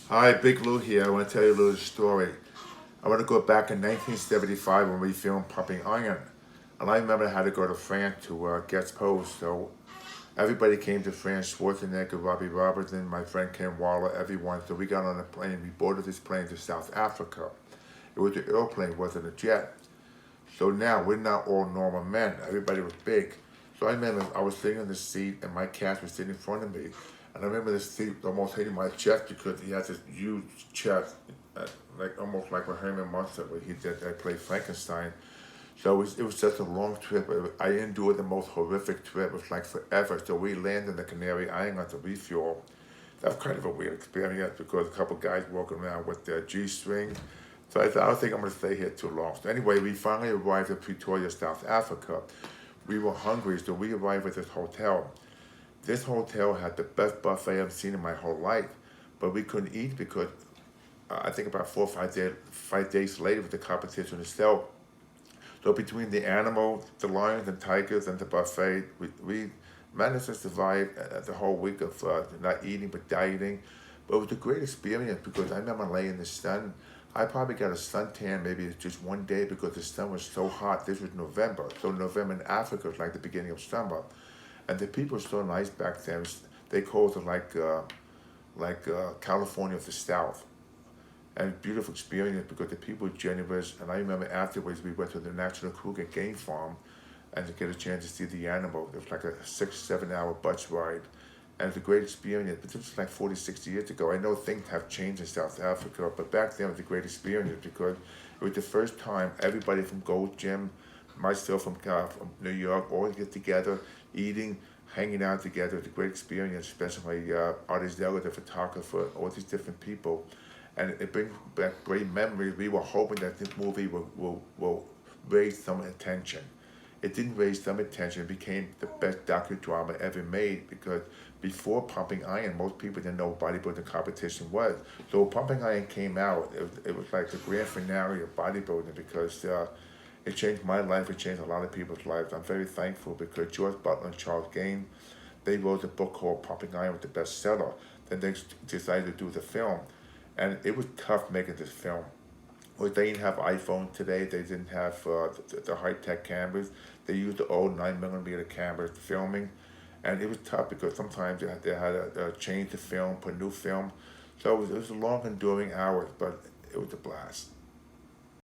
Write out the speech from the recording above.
Hi, Big Lou here. I want to tell you a little story. I want to go back in 1975 when we filmed Pumping Iron. And I remember I had to go to France to get posed. So everybody came to France, Schwarzenegger, Robbie Robertson, my friend Ken Waller, everyone. So we got on a plane. We boarded this plane to South Africa. It was an airplane, it wasn't a jet. So now we're not all normal men. Everybody was big. So I remember I was sitting in the seat and my cat was sitting in front of me. And I remember the seat almost hitting my chest because he has this huge chest, like almost like what Herman Munster, where he did, I played Frankenstein. So it was just a long trip. I endured the most horrific trip. It was like forever. So we landed in the Canary Islands to refuel. That's kind of a weird experience because a couple guys walking around with their G-string. So I thought, I don't think I'm going to stay here too long. So anyway, we finally arrived at Pretoria, South Africa. We were hungry, so we arrived at this hotel. This hotel had the best buffet I've seen in my whole life, but we couldn't eat because I think about 5 days later with the competition itself. So between the animals, the lions and tigers, and the buffet, we managed to survive the whole week of not eating but dieting. But it was a great experience because I remember laying in the sun. I probably got a suntan maybe just one day because the sun was so hot. This was November. So November in Africa was like the beginning of summer. And the people were so nice back then. They called it like California of the South. And beautiful experience because the people were generous. And I remember afterwards we went to the National Kruger Game Farm and to get a chance to see the animal. It was like a 6, 7 hour bus ride. And it's a great experience. But this was like 40, 60 years ago. I know things have changed in South Africa, but back then it was a great experience because it was the first time everybody from Gold Gym, myself from New York, all get together, eating, hanging out together. It's a great experience, especially Artist Zeller, the photographer, all these different people. And it brings back great memories. We were hoping that this movie will raise some attention. It didn't raise some attention. It became the best docudrama ever made because before Pumping Iron, most people didn't know what bodybuilding competition was. So when Pumping Iron came out, it was like the grand finale of bodybuilding because it changed my life. It changed a lot of people's lives. I'm very thankful because George Butler and Charles Gain, they wrote a book called Pumping Iron, was the bestseller. Then they decided to do the film. And it was tough making this film. Well, they didn't have iPhone today. They didn't have the high-tech cameras. They used the old 9mm cameras filming. And it was tough because sometimes they had to change the film, put new film. So it was long, enduring hours, but it was a blast.